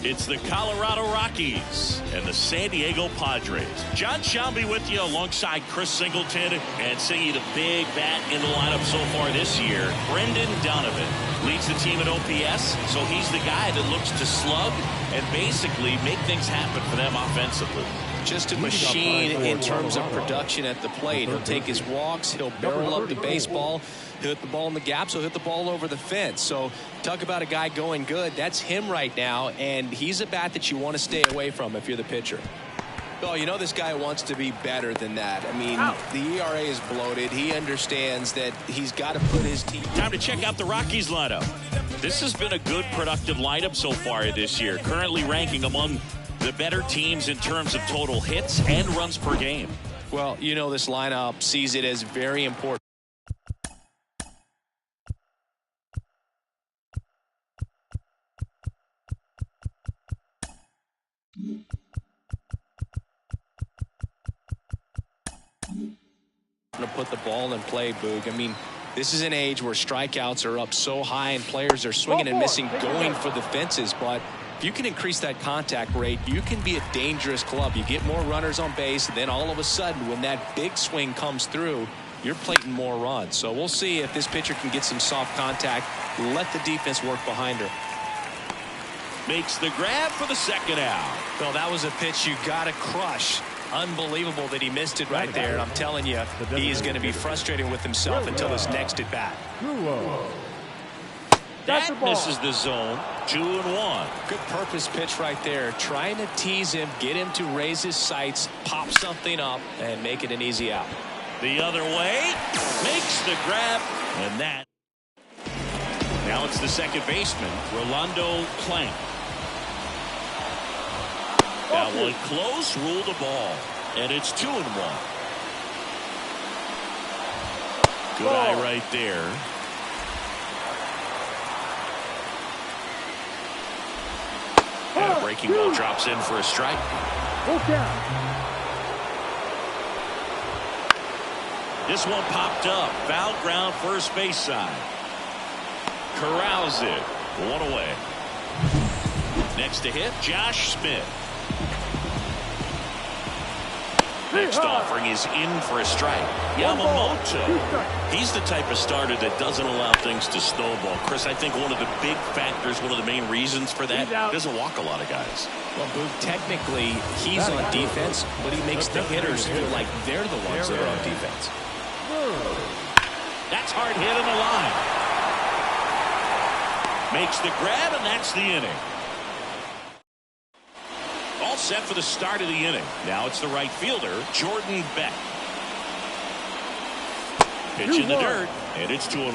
It's the Colorado Rockies and the San Diego Padres. John Shelby with you alongside Chris Singleton, and seeing the big bat in the lineup so far this year. Brendan Donovan leads the team at OPS, so he's the guy that looks to slug and basically make things happen for them offensively. Just a machine in terms of production at the plate. He'll take his walks, he'll barrel up the baseball, he'll hit the ball in the gaps, he'll hit the ball over the fence. So talk about a guy going good. That's him right now, and he's a bat that you want to stay away from if you're the pitcher. Oh, you know this guy wants to be better than that. I mean, the ERA is bloated. He understands that he's got to put his team. Time to check out the Rockies lineup. This has been a good, productive lineup so far this year, currently ranking among the better teams in terms of total hits and runs per game. Well, you know this lineup sees it as very important. To put the ball in play, Boog. I mean, this is an age where strikeouts are up so high and players are swinging and missing, going for the fences. But if you can increase that contact rate, you can be a dangerous club. You get more runners on base, and then all of a sudden, when that big swing comes through, you're plating more runs. So we'll see if this pitcher can get some soft contact, let the defense work behind her. Makes the grab for the second out. Well, that was a pitch you got to crush. Unbelievable that he missed it right there. I'm telling you, he is going to be frustrated with himself until his next at bat. That misses the zone. 2-1. Good purpose pitch right there. Trying to tease him, get him to raise his sights, pop something up, and make it an easy out. The other way. Makes the grab. And that. Now it's the second baseman, Rolando Plank. That one close, ruled the ball. And it's 2-1. Good eye right there. And a breaking ball drops in for a strike. This one popped up. Foul ground, first base side. Corrals it. One away. Next to hit, Josh Smith. Next offering is in for a strike. Yamamoto. He's the type of starter that doesn't allow things to snowball. Chris, I think one of the big factors, one of the main reasons for that, doesn't walk a lot of guys. Well, Boog, technically, he's on defense, but he makes the hitters feel like they're the ones that are on defense. That's hard hit in the line. Makes the grab, and that's the inning. All set for the start of the inning. Now it's the right fielder, Jordan Beck. Pitch in the dirt, and it's 2-1.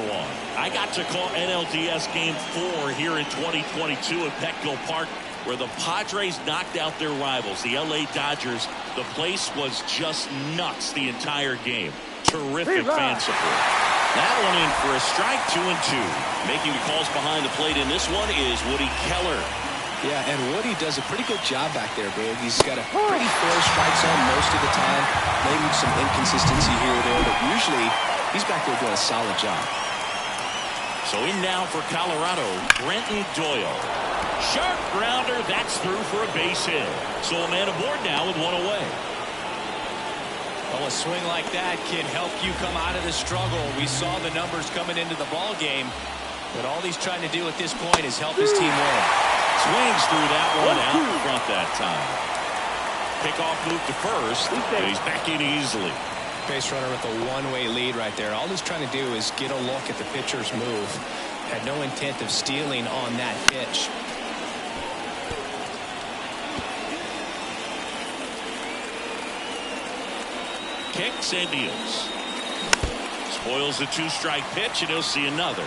I got to call NLDS Game 4 here in 2022 at Petco Park, where the Padres knocked out their rivals, the LA Dodgers. The place was just nuts the entire game. Terrific fan support. That one in for a strike, 2-2. Making the calls behind the plate in this one is Woody Keller. Yeah, and Woody does a pretty good job back there, Boog. He's got a pretty fair strike zone most of the time. Maybe some inconsistency here or there, but usually he's back there doing a solid job. So in now for Colorado, Brenton Doyle. Sharp grounder, that's through for a base hit. So a man aboard now with one away. Well, a swing like that can help you come out of the struggle. We saw the numbers coming into the ball game, but all he's trying to do at this point is help his team win. Swings through that one out in front that time. Pickoff move to first, and he's back in easily. Base runner with a one-way lead right there. All he's trying to do is get a look at the pitcher's move. Had no intent of stealing on that pitch. Kicks and deals. Spoils the two-strike pitch, and he'll see another.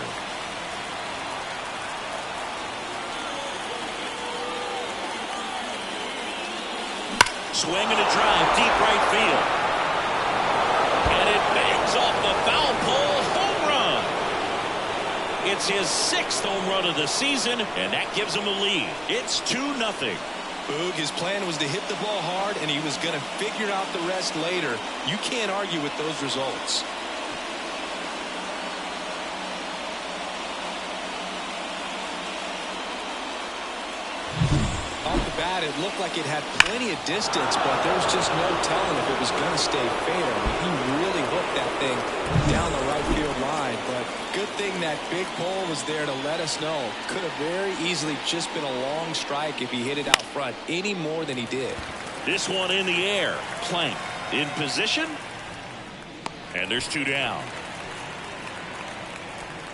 Swing and a drive, deep right field. And it bangs off the foul pole, home run. It's his 6th home run of the season, and that gives him a lead. It's 2-0. Boog, his plan was to hit the ball hard, and he was going to figure out the rest later. You can't argue with those results. Off the bat, it looked like it had plenty of distance, but there was just no telling if it was going to stay fair. I mean, he really hooked that thing down the right field line, but good thing that big pole was there to let us know. Could have very easily just been a long strike if he hit it out front any more than he did. This one in the air. Plank in position. And there's 2 down.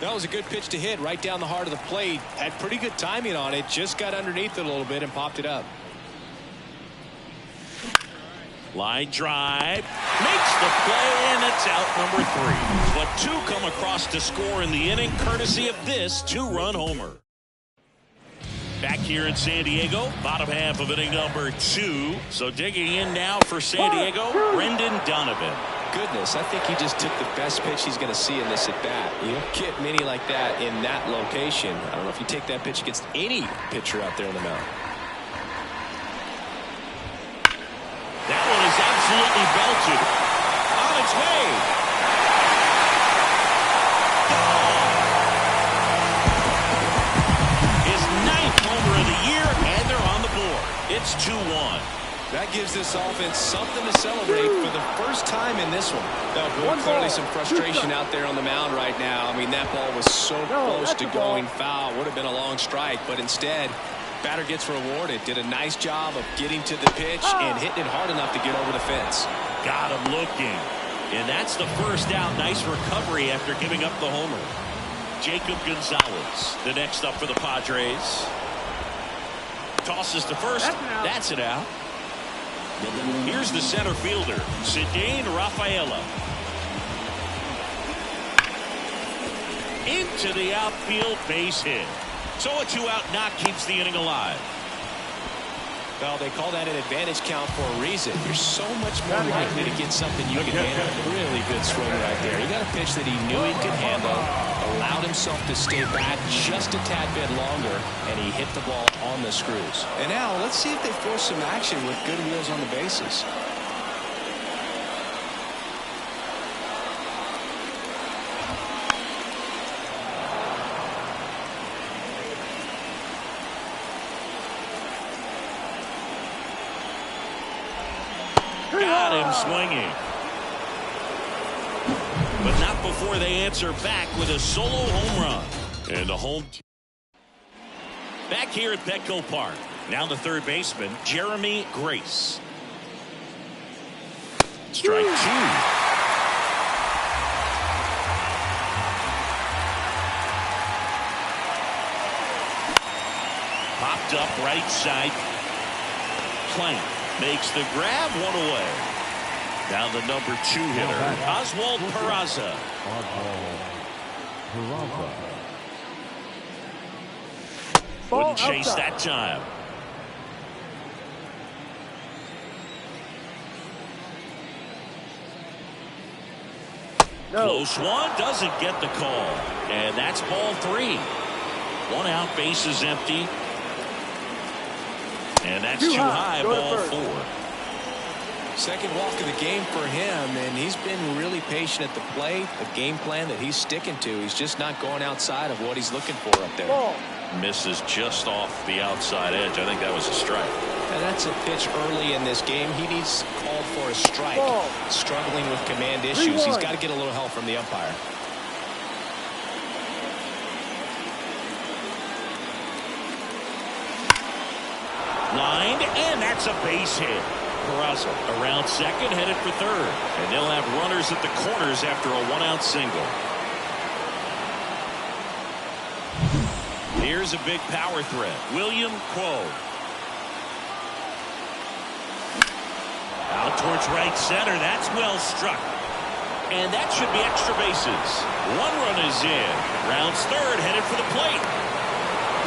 That was a good pitch to hit right down the heart of the plate. Had pretty good timing on it. Just got underneath it a little bit and popped it up. Line drive. Makes the play, and it's out number 3. But 2 come across to score in the inning, courtesy of this 2-run homer. Back here in San Diego, bottom half of inning number 2. So digging in now for San Diego, Brendan Donovan. Goodness, I think he just took the best pitch he's going to see in this at-bat. You don't get many like that in that location. I don't know if you take that pitch against any pitcher out there on the mound. That one is absolutely belted. On its way. His 9th homer of the year, and they're on the board. It's 2-1. That gives this offense something to celebrate for the first time in this one. Now, clearly some frustration out there on the mound right now. I mean, that ball was so close to going foul. Would have been a long strike, but instead, batter gets rewarded. Did a nice job of getting to the pitch and hitting it hard enough to get over the fence. Got him looking. And that's the first out. Nice recovery after giving up the homer. Jacob Gonzalez, the next up for the Padres. Tosses to first. That's it out. Here's the center fielder, Cedane Rafaela. Into the outfield, base hit. So a 2-out knock keeps the inning alive. Well, they call that an advantage count for a reason. You're so much more likely to get something you can handle. Really good swing right there. He got a pitch that he knew he could handle, allowed himself to stay back just a tad bit longer, and he hit the ball on the screws. And now let's see if they force some action with good wheels on the bases. Got him swinging. But not before they answer back with a solo home run. And the home. Back here at Petco Park. Now the third baseman, Jeremy Grace. Strike 2. Popped up right side. Plank makes the grab, 1 away. Now the number 2 hitter, Oswald Peraza. Wouldn't chase that time. Close one, doesn't get the call. And that's ball 3. 1 out, base is empty. And that's too high, ball 4. Second walk of the game for him, and he's been really patient at the plate. A game plan that he's sticking to. He's just not going outside of what he's looking for up there. Misses just off the outside edge. I think that was a strike. And that's a pitch early in this game. He needs called for a strike. Struggling with command issues. He's got to get a little help from the umpire. Lined, and that's a base hit. Peraza around second, headed for third. And they'll have runners at the corners after a 1-out single. Here's a big power threat. William Crow. Out towards right center. That's well struck. And that should be extra bases. 1 run is in. Rounds third, headed for the plate.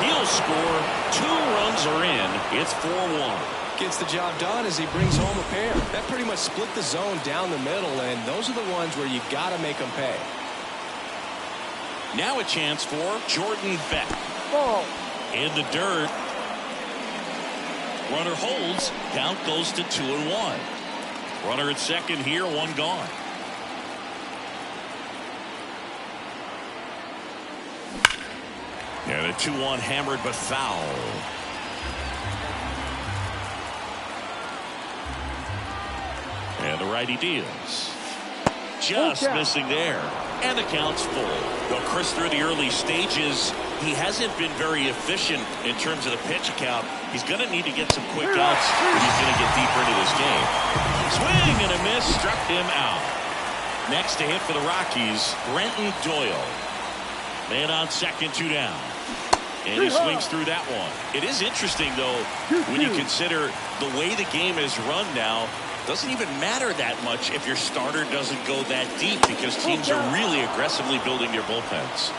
He'll score. 2 runs are in. It's 4-1. Gets the job done as he brings home a pair. That pretty much split the zone down the middle, and those are the ones where you got to make them pay. Now a chance for Jordan Beck. In the dirt. Runner holds. Count goes to 2-1. Runner at second here, 1 gone. And a 2-1 hammered but foul. righty deals. Just missing there. And the count's full. Well, Chris, through the early stages, he hasn't been very efficient in terms of the pitch count. He's going to need to get some quick outs if he's going to get deeper into this game. Swing and a miss, struck him out. Next to hit for the Rockies, Brenton Doyle. Man on second, 2 down. And he swings through that one. It is interesting, though, when you consider the way the game is run now. Doesn't even matter that much if your starter doesn't go that deep, because teams are really aggressively building their bullpens.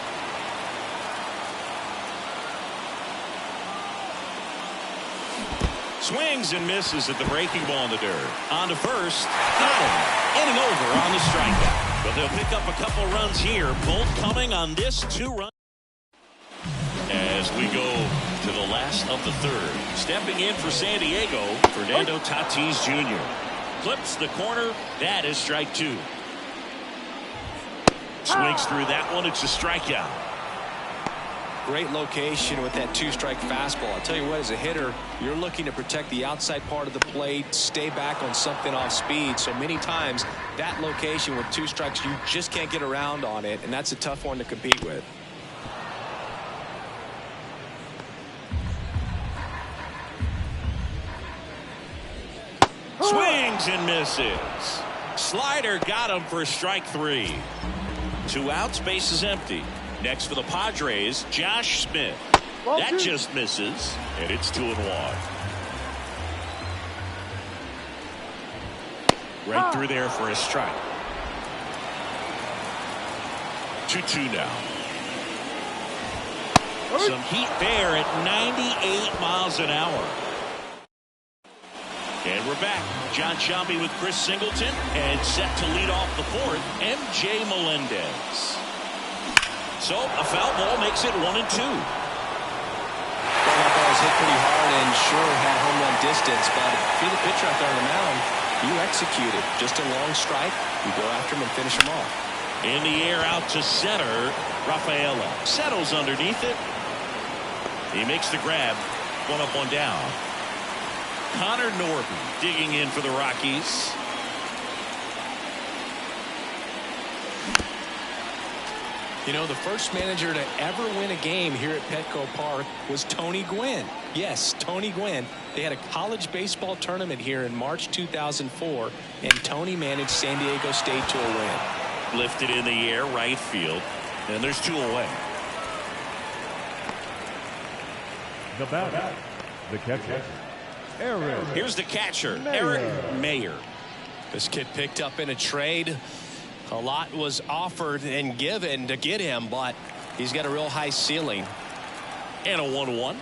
Swings and misses at the breaking ball in the dirt. On to first. Got him. Inning over on the strikeout. But they'll pick up a couple runs here, both coming on this 2-run. As we go to the last of the third. Stepping in for San Diego, Fernando Tatis Jr. Clips the corner. That is strike 2. Swings through that one. It's a strikeout. Great location with that 2-strike fastball. I'll tell you what, as a hitter, you're looking to protect the outside part of the plate, stay back on something off speed. So many times that location with 2 strikes, you just can't get around on it, and that's a tough one to compete with. Swings and misses. Slider got him for strike 3. 2 outs, base is empty. Next for the Padres, Josh Smith. That just misses, and it's 2-1. Right through there for a strike. 2-2 now. Some heat there at 98 miles an hour. And we're back. John Shelby with Chris Singleton, and set to lead off the 4th, MJ Melendez. So a foul ball makes it 1-2. Well, that ball was hit pretty hard and sure had home run distance, but if you're the pitcher out there on the mound, you execute it. Just a long strike, you go after him and finish him off. In the air out to center, Rafaela settles underneath it. He makes the grab. 1 up, 1 down. Connor Norton digging in for the Rockies. You know, the first manager to ever win a game here at Petco Park was Tony Gwynn. Yes, Tony Gwynn. They had a college baseball tournament here in March 2004, and Tony managed San Diego State to a win. Lifted in the air, right field, and there's 2 away. The batter, the catcher, Eric. Here's the catcher, Eric Mayer. This kid picked up in a trade. A lot was offered and given to get him, but he's got a real high ceiling. And a 1-1.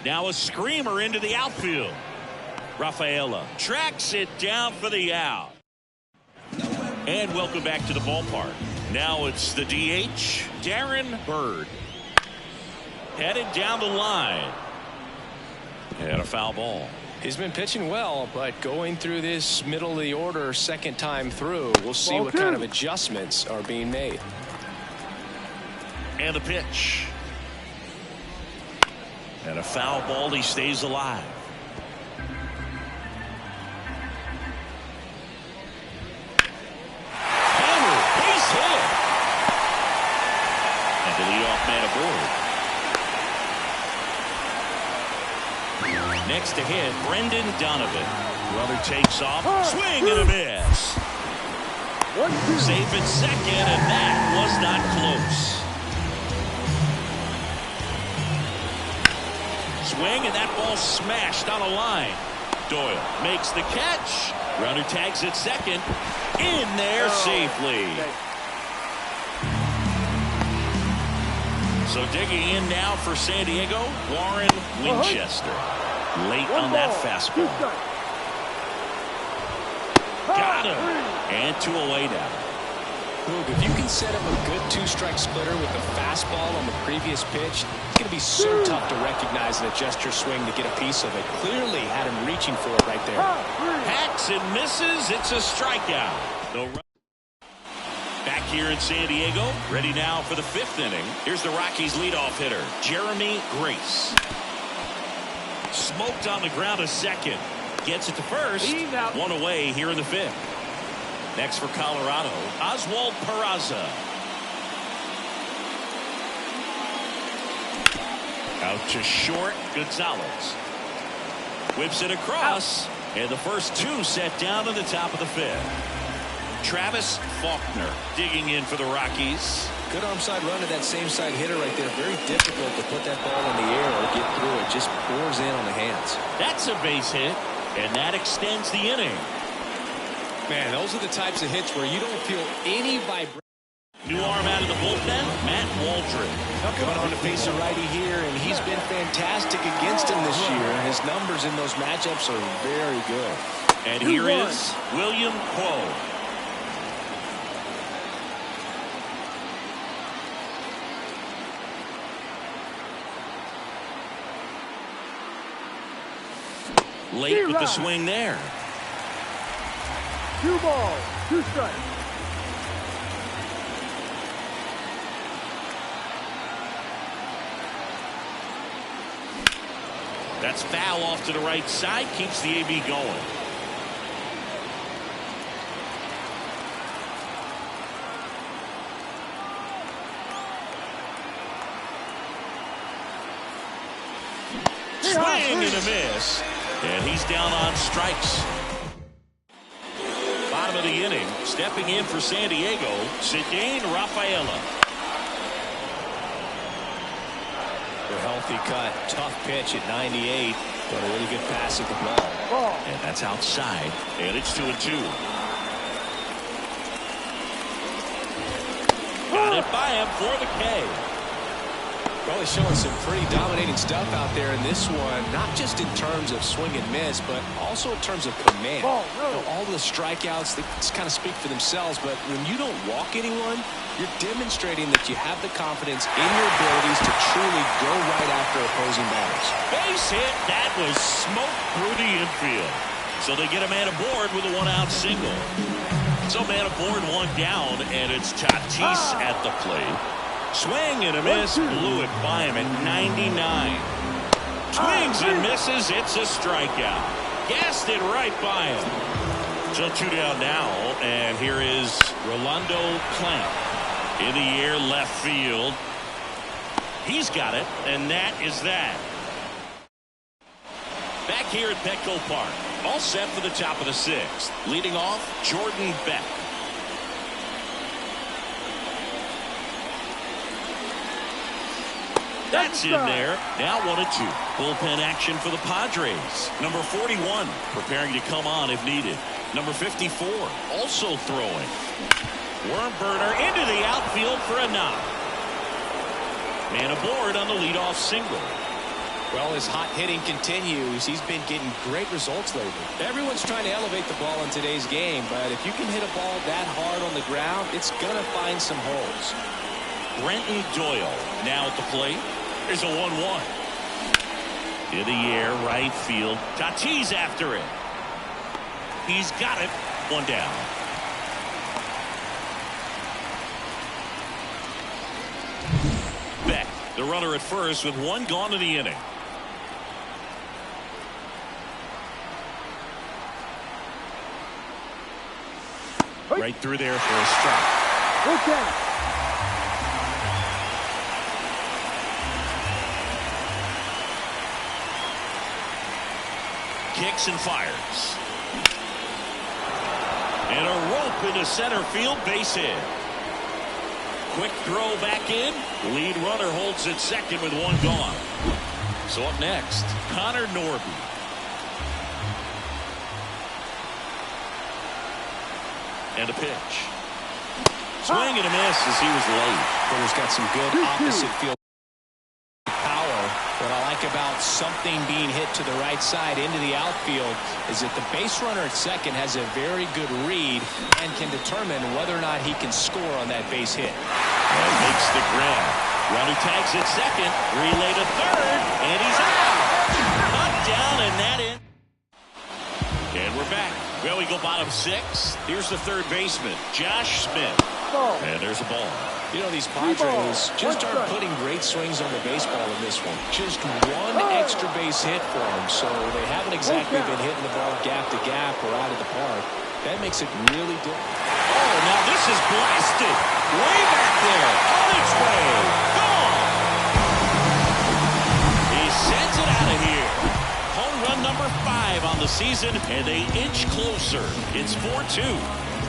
Now a screamer into the outfield. Rafaela tracks it down for the out. And welcome back to the ballpark. Now it's the DH, Darren Bird. Headed down the line. And a foul ball. He's been pitching well, but going through this middle of the order second time through, we'll see what kind of adjustments are being made. And the pitch. And a foul ball. He stays alive. Hammer, base hit. And the leadoff man aboard. Next to hit, Brendan Donovan. Runner takes off. Swing and a miss. Safe at second, and that was not close. Swing, and that ball smashed on a line. Doyle makes the catch. Runner tags at second. In there safely. So digging in now for San Diego, Warren Winchester. Late on that fastball. Got him. And 2 away now. Look, if you can set up a good 2-strike splitter with the fastball on the previous pitch, it's going to be so tough to recognize and adjust your swing to get a piece of it. Clearly had him reaching for it right there. Hacks and misses. It's a strikeout. No run. Back here in San Diego, ready now for the 5th inning. Here's the Rockies leadoff hitter, Jeremy Grace. Smoked on the ground a second. gets it to first. One away here in the fifth. Next for Colorado, Oswald Peraza. Out to short, Gonzalez. Whips it across, and the first two set down to the top of the fifth. Travis Faulkner digging in for the Rockies. Good arm side run to that same side hitter right there. Very difficult to put that ball in the air or get through it. Just pours in on the hands. That's a base hit, and that extends the inning. Man, those are the types of hits where you don't feel any vibration. New arm out of the bullpen, Matt Waldron. Coming on to face a righty here, and he's been fantastic against him this year. His numbers in those matchups are very good. And here is William Poe. Late with the swing there. 2 balls, 2 strikes. That's foul off to the right side. Keeps the AB going. Swing and a miss. And he's down on strikes. Bottom of the inning. Stepping in for San Diego, Cedane Rafaela. A healthy cut. Tough pitch at 98. But a really good pass at the ball. And that's outside. And it's 2-2. Got it by him for the K. Probably showing some pretty dominating stuff out there in this one, not just in terms of swing and miss, but also in terms of command. All the strikeouts, they kind of speak for themselves, but when you don't walk anyone, you're demonstrating that you have the confidence in your abilities to truly go right after opposing batters. Base hit. That was smoke through the infield. So they get a man aboard with a 1-out single. So man aboard, 1 down, and it's Tatis at the plate. Swing and a miss, blew it by him at 99. Swings and misses, it's a strikeout. Gassed it right by him. So 2 down now, and here is Rolando Plant. In the air, left field. He's got it, and that is that. Back here at Petco Park, all set for the top of the 6th. Leading off, Jordan Beck. That's in there. Now 1-2. Bullpen action for the Padres. Number 41 preparing to come on if needed. Number 54 also throwing. Worm burner into the outfield for a knock. Man aboard on the leadoff single. Well, his hot hitting continues. He's been getting great results lately. Everyone's trying to elevate the ball in today's game, but if you can hit a ball that hard on the ground, it's going to find some holes. Brenton Doyle now at the plate. There's a 1-1. In the air, right field. Tatis after it. He's got it. 1 down. Beck, the runner at first with 1 gone in the inning. Right through there for a strike. Okay. Kicks and fires. And a rope into center field, base hit. Quick throw back in. Lead runner holds at second with 1 gone. So up next, Connor Norby. And a pitch. Swing and a miss as he was late. Hitter's got some good opposite field power. What I like about something being hit to the right side into the outfield is that the base runner at second has a very good read and can determine whether or not he can score on that base hit. And makes the grab. Runner tags at second. Relay to third. And he's out. Cut down and that in. And we're back. Well, we go bottom 6. Here's the third baseman, Josh Smith. And there's a ball. You know, these Padres just aren't putting great swings on the baseball in this one. Just 1 extra base base hit for them, so they haven't exactly been hitting the ball gap to gap or out of the park. That makes it really difficult. Oh, now this is blasted. Way back there. On its way. Gone. He sends it out of here. Home run number 5 on the season, and they inch closer. It's 4-2.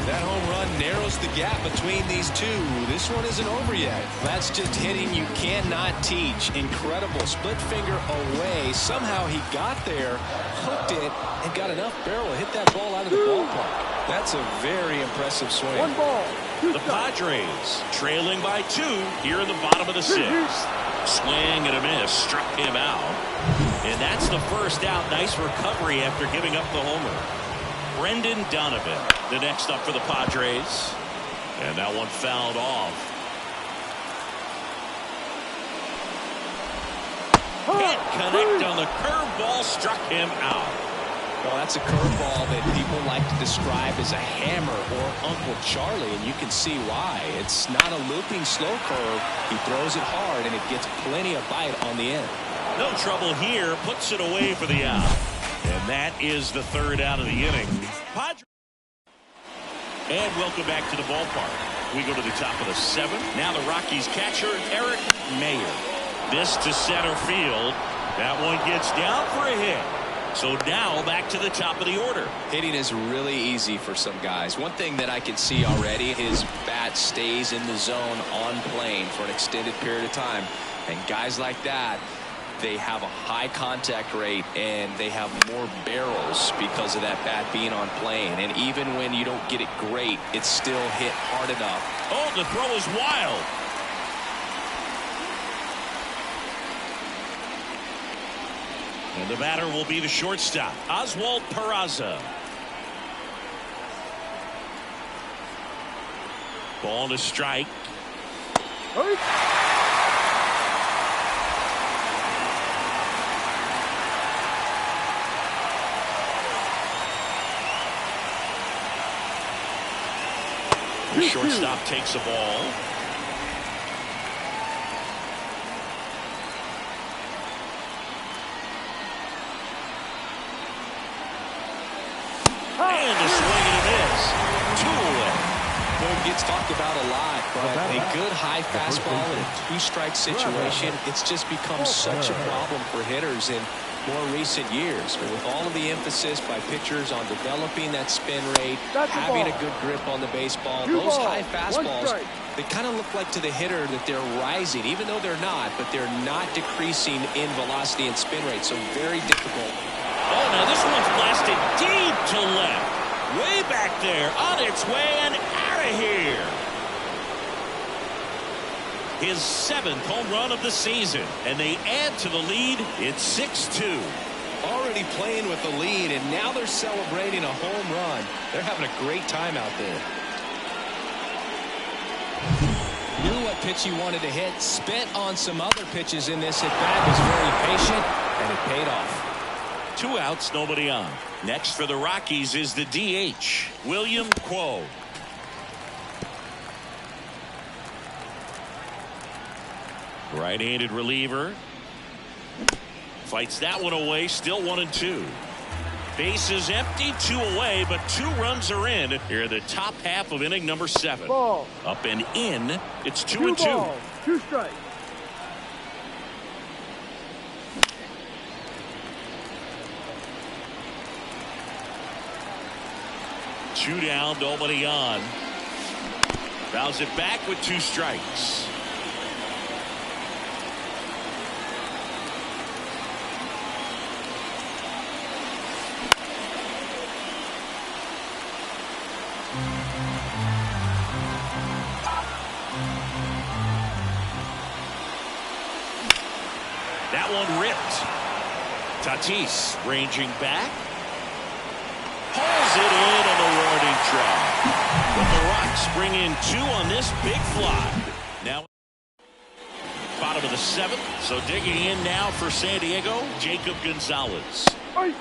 That home run narrows the gap between these two. This one isn't over yet. That's just hitting you cannot teach. Incredible split finger away. Somehow he got there, hooked it, and got enough barrel to hit that ball out of the ballpark. That's a very impressive swing. 1 ball. The Padres trailing by 2 here in the bottom of the 6th. Swing and a miss. Struck him out. And that's the first out. Nice recovery after giving up the homer. Brendan Donovan, the next up for the Padres. And that one fouled off. Can't connect on the curveball, struck him out. Well, that's a curveball that people like to describe as a hammer or Uncle Charlie, and you can see why. It's not a looping slow curve. He throws it hard, and it gets plenty of bite on the end. No trouble here. Puts it away for the out. And that is the 3rd out of the inning. And welcome back to the ballpark. We go to the top of the 7th. Now the Rockies catcher, Eric Mayer. This to center field. That one gets down for a hit. So now back to the top of the order. Hitting is really easy for some guys. One thing that I can see already, his bat stays in the zone on plane for an extended period of time. And guys like that, they have a high contact rate and they have more barrels because of that bat being on plane. And even when you don't get it great, it's still hit hard enough. Oh, the throw is wild. And the batter will be the shortstop, Oswald Peraza. Ball to strike. The shortstop takes a ball. And a swing and a miss. 2 away. Well, it gets talked about a lot, but a good high fastball in a 2-strike situation, it's just become such a problem for hitters in more recent years. But with all of the emphasis by pitchers on developing that spin rate, having a good grip on the baseball, those high fastballs, they kind of look like to the hitter that they're rising, even though they're not, but they're not decreasing in velocity and spin rate, so very difficult. Oh, now this one's blasted deep to left. Way back there, on its way and out of here. His 7th home run of the season, and they add to the lead. It's 6-2. Already playing with the lead, and now they're celebrating a home run. They're having a great time out there. Knew what pitch he wanted to hit, spent on some other pitches in this at bat, was very patient, and it paid off. 2 outs, nobody on. Next for the Rockies is the DH, William Quo. Right-handed reliever. Fights that one away, still 1-2. Bases empty, 2 away, but 2 runs are in here in the top half of inning number 7. Ball. Up and in, it's 2 2-2. balls, 2 strikes. Two down, nobody on. Fouls it back with 2 strikes. That one ripped. Tatis ranging back. Pulls it in on the warning track. But the Rocks bring in 2 on this big fly. Now bottom of the 7th. So digging in now for San Diego, Jacob Gonzalez.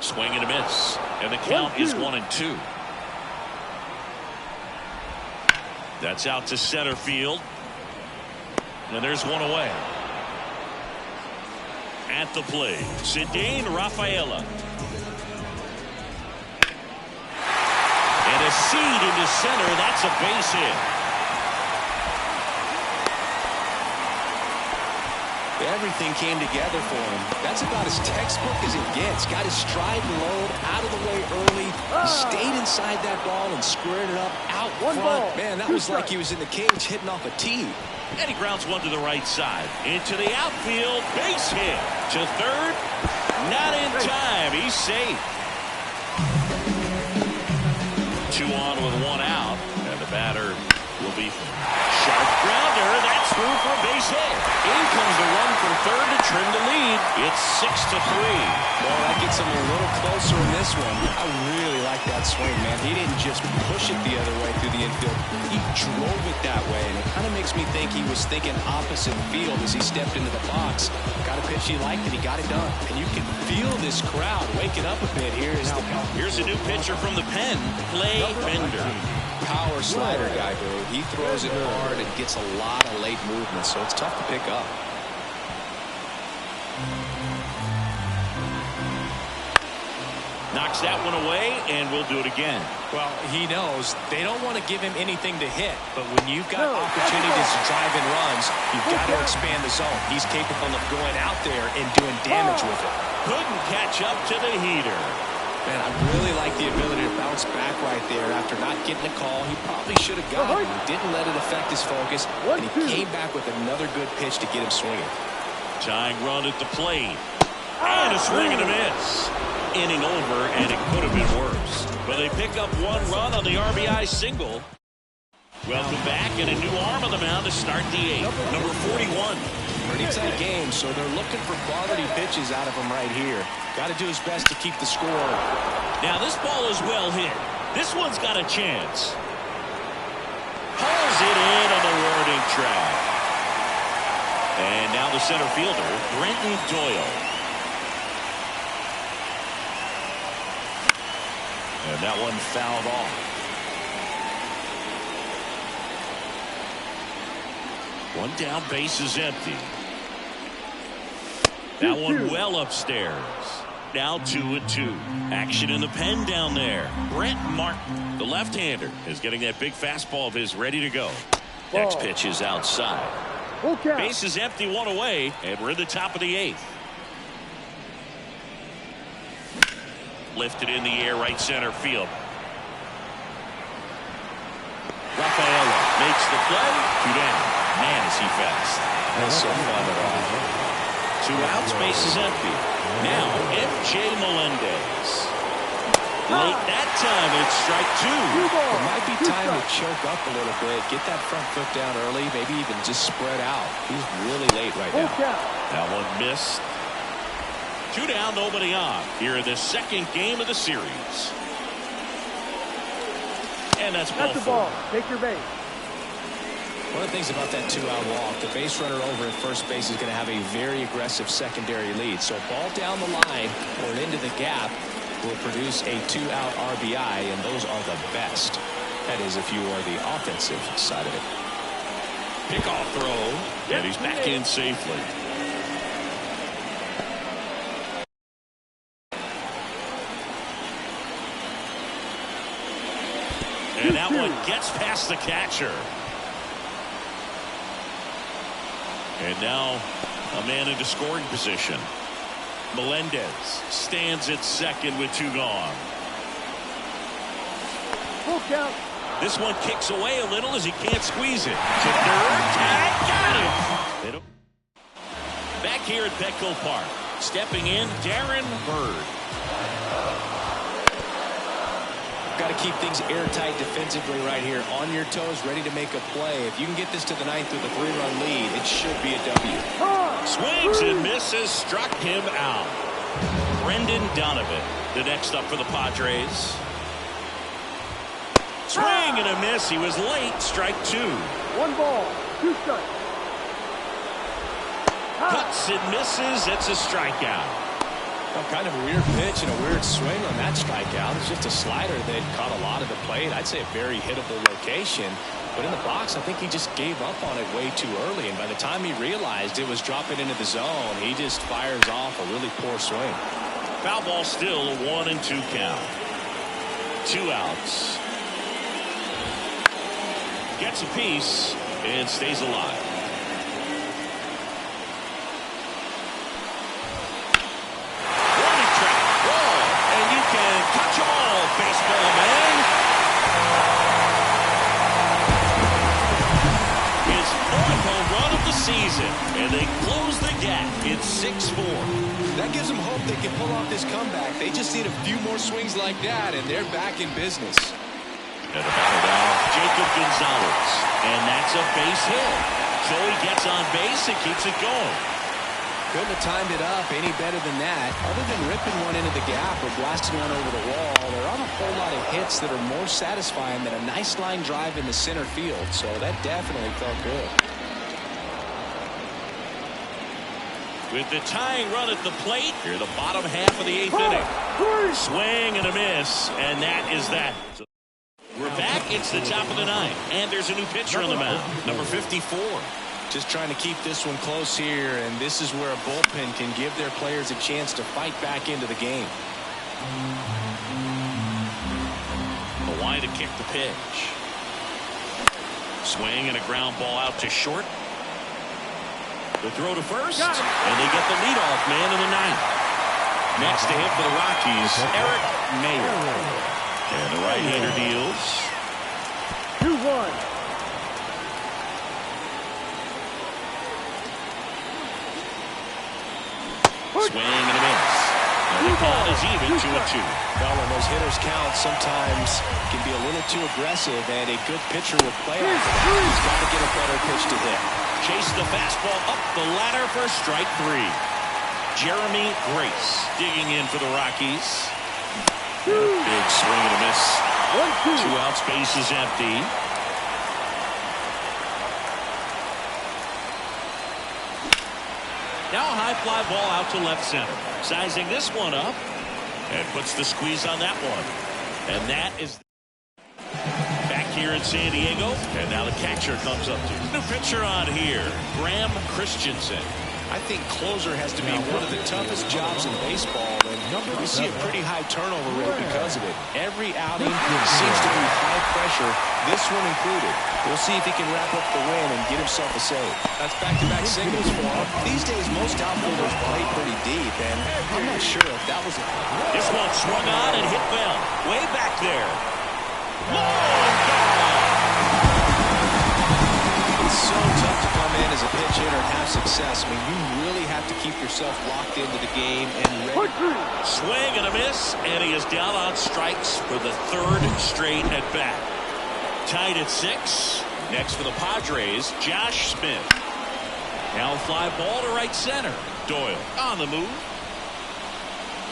Swing and a miss. And the count is 1-2. That's out to center field. And there's one away. At the plate, Cedane Rafaela. And a seed into center. That's a base hit. Everything came together for him. That's about as textbook as it gets. Got his stride and load out of the way early. He stayed inside that ball and squared it up out front. Man, that was like he was in the cage hitting off a tee. And he grounds one to the right side. Into the outfield. Base hit. To third. Not in time. He's safe. 2 on with 1 out. And the batter will be sharp grounder. That's through for a base hit. In comes the run from third to trim the lead. It's 6-3. Well, that gets him a little closer in this one. I really like that swing, man. He didn't just push it the other way through the infield. He drove it that way, and it kind of makes me think he was thinking opposite field as he stepped into the box. Got a pitch he liked, and he got it done. And you can feel this crowd waking up a bit here. Here's a new pitcher from the pen, Clay Bender. Power slider guy, dude. He throws it hard and gets a lot of late movement, so it's tough to pick up. Knocks that one away, and we'll do it again. Well, he knows they don't want to give him anything to hit, but when you've got opportunities to drive in runs, you've got to expand the zone. He's capable of going out there and doing damage with it. Couldn't catch up to the heater. Man, I really like the ability to bounce back right there after not getting a call. He probably should have gotten it. He didn't let it affect his focus, and he came back with another good pitch to get him swinging. Tying run at the plate. And a swing and a miss. Inning over, and it could have been worse. But they pick up 1 run on the RBI single. Welcome back, and a new arm on the mound to start the 8th. Number 41. Pretty tight game, so they're looking for quality pitches out of him right here. Got to do his best to keep the score. Now this ball is well hit. This one's got a chance. Hauls it in on the warning track. And now the center fielder, Brenton Doyle. And that one fouled off. One down, base is empty. That one well upstairs. Now 2-2. Action in the pen down there. Brent Martin, the left-hander, is getting that big fastball of his ready to go. Next pitch is outside. Base is empty, 1 away, and we're in the top of the 8th. Lifted in the air, right center field. Rafaela makes the play. 2 down. Man, is he fast. That's so fun to watch. 2 outs, base is empty. Now, F.J. Melendez. Late that time, it's strike 2. It might be time to choke up a little bit, get that front foot down early, maybe even just spread out. He's really late right now. That one missed. 2 down, nobody on here in the 2nd game of the series. And that's ball 4. Take your base. One of the things about that 2-out walk, the base runner over at first base is going to have a very aggressive secondary lead. So ball down the line or into the gap will produce a 2-out RBI, and those are the best. That is, if you are the offensive side of it. Pickoff throw, and he's back in safely. And that one gets past the catcher. And now a man into scoring position. Melendez stands at second with 2 gone. Full count. This one kicks away a little as he can't squeeze it. To third, tag, got it. Back here at Petco Park, stepping in, Darren Bird. Got to keep things airtight defensively right here. On your toes, ready to make a play. If you can get this to the 9th with a 3-run lead, it should be a W. Swings and misses, struck him out. Brendan Donovan, the next up for the Padres. Swing and a miss. He was late. Strike 2. 1 ball, 2 strikes. Cuts and misses. It's a strikeout. Well, kind of a weird pitch and a weird swing on that strikeout. It's just a slider that caught a lot of the plate. I'd say a very hittable location. But in the box, I think he just gave up on it way too early. And by the time he realized it was dropping into the zone, he just fires off a really poor swing. Foul ball still, 1-2 count. 2 outs. Gets a piece and stays alive. Warning track. Whoa. And you can catch them all, baseball man. His 4th home run of the season. And they close the gap. It's 6-4. That gives them hope they can pull off this comeback. They just need a few more swings like that, and they're back in business. And the batter now, Jacob Gonzalez. And that's a base hit. So he gets on base and keeps it going. Couldn't have timed it up any better than that. Other than ripping one into the gap or blasting one over the wall, there aren't a whole lot of hits that are more satisfying than a nice line drive in the center field. So that definitely felt good. With the tying run at the plate, here the bottom half of the 8th inning. Swing and a miss, and that is that. We're back. It's the top of the 9th, and there's a new pitcher on the mound, number 54. Just trying to keep this one close here, and this is where a bullpen can give their players a chance to fight back into the game. The line to kick the pitch. Swing and a ground ball out to short. The throw to first, and they get the leadoff man in the 9th. Next to him for the Rockies, Eric Mayer. And the right-hander deals. 2-1. Swing and a miss. And the count is even 2-2. Well, when those hitters count, sometimes can be a little too aggressive, and a good pitcher will play off of that. He's got to get a better pitch to hit. Chase the fastball up the ladder for strike 3. Jeremy Grace digging in for the Rockies. Big swing and a miss. 2 outs, base is empty. Now a high fly ball out to left center. Sizing this one up and puts the squeeze on that one. And that is back here in San Diego. And now the catcher comes up to new pitcher on here, Graham Christensen. I think closer has to be one of the toughest jobs in baseball, and we see a pretty high turnover rate because of it. Every outing seems to be high pressure, this one included. We'll see if he can wrap up the win and get himself a save. That's back-to-back singles for him. These days, most outfielders play pretty deep, and I'm not sure if that was This one swung on and hit well. Way back there. Long gone. It's so tough to come in as a pitch hitter and have success. I mean, you really have to keep yourself locked into the game and ready. Swing and a miss, and he is down on strikes for the 3rd straight at bat. Tied at 6. Next for the Padres, Josh Smith. Now a fly ball to right center. Doyle on the move.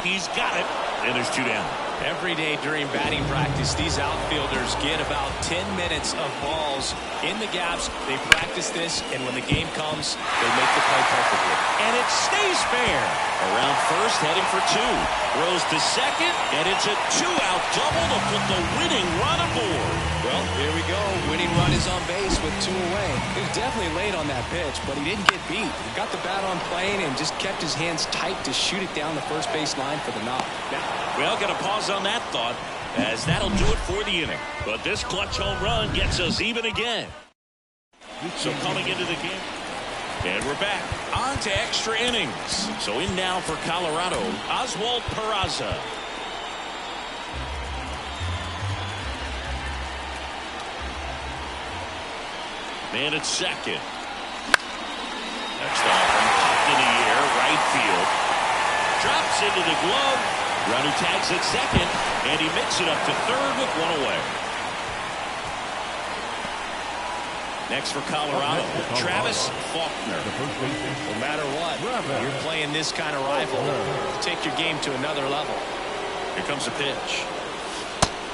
He's got it, and there's 2 down. Every day during batting practice, these outfielders get about 10 minutes of balls in the gaps. They practice this, and when the game comes, they make the play perfectly. And it stays fair. Around first, heading for 2. Throws to second, and it's a 2-out double to put the winning run aboard. Well, here we go. Winning run is on base with 2 away. He was definitely late on that pitch, but he didn't get beat. He got the bat on plane and just kept his hands tight to shoot it down the first base line for the knock. Well, got to pause on that thought, as that'll do it for the inning. But this clutch home run gets us even again. So coming into the game, and we're back on to extra innings. So in now for Colorado, Oswald Peraza. Man at second. Next offering popped in the air, right field. Drops into the glove. Runner tags at second, and he makes it up to 3rd with 1 away. Next for Colorado, Travis Faulkner. No matter what, you're playing this kind of rifle. Take your game to another level. Here comes a pitch.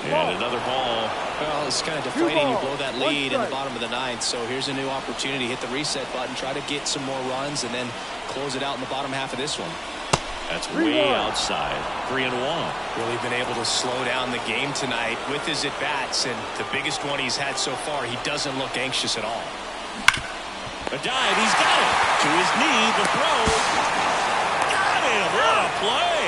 And another ball. Well, it's kind of deflating. You blow that lead in the bottom of the 9th, so here's a new opportunity. Hit the reset button, try to get some more runs, and then close it out in the bottom half of this one. That's way outside. 3-1. Really been able to slow down the game tonight with his at-bats, and the biggest one he's had so far, he doesn't look anxious at all. A dive, he's got it. To his knee, the throw. Got him, what a play.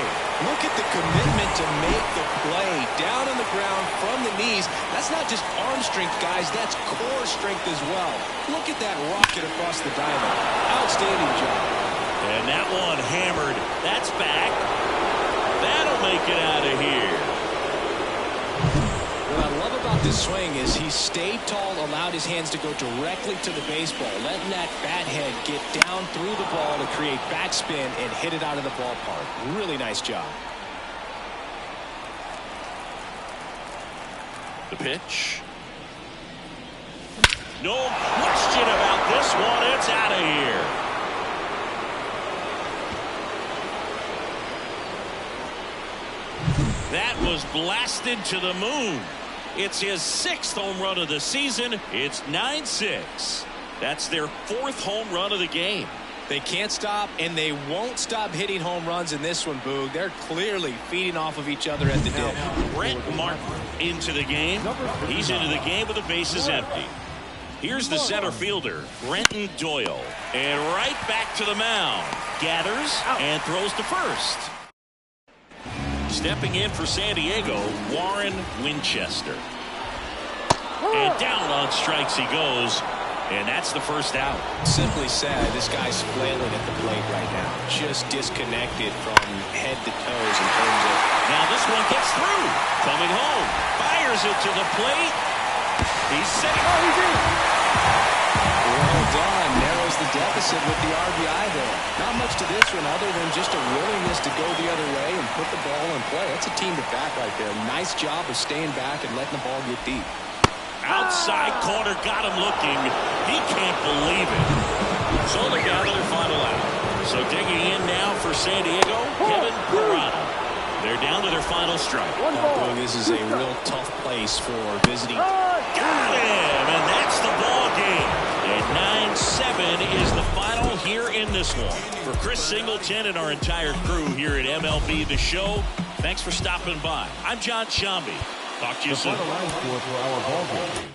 Look at the commitment to make the play. Down on the ground from the knees. That's not just arm strength, guys. That's core strength as well. Look at that rocket across the diamond. Outstanding job. And that one hammered. That's back. That'll make it out of here. What I love about this swing is he stayed tall, allowed his hands to go directly to the baseball, letting that bat head get down through the ball to create backspin and hit it out of the ballpark. Really nice job. The pitch. No question about this one. It's out of here. That was blasted to the moon. It's his 6th home run of the season. It's 9-6. That's their 4th home run of the game. They can't stop, and they won't stop hitting home runs in this one, Boog. They're clearly feeding off of each other at the dip. Brent Martin into the game. He's into the game with the bases empty. Here's the center fielder, Brenton Doyle. And right back to the mound. Gathers and throws to first. Stepping in for San Diego, Warren Winchester. And down on strikes he goes. And that's the first out. Simply said, this guy's flailing at the plate right now. Just disconnected from head to toes in terms of... Now this one gets through. Coming home. Fires it to the plate. He's safe. He's in. Well done. Narrows the deficit with the RBI there. Not much to this one other than just a willingness to go the other way and put the ball in play. That's a team to back right there. Nice job of staying back and letting the ball get deep. Outside corner, got him looking. He can't believe it. So they're down to their final out. So digging in now for San Diego, Kevin Parada. They're down to their final strike. This is a real tough place for visiting. Got him, and that's the ball game. And 9-7 is the final here in this one. For Chris Singleton and our entire crew here at MLB The Show, thanks for stopping by. I'm John Shambi. Talk to you soon. The final line score for our ball game.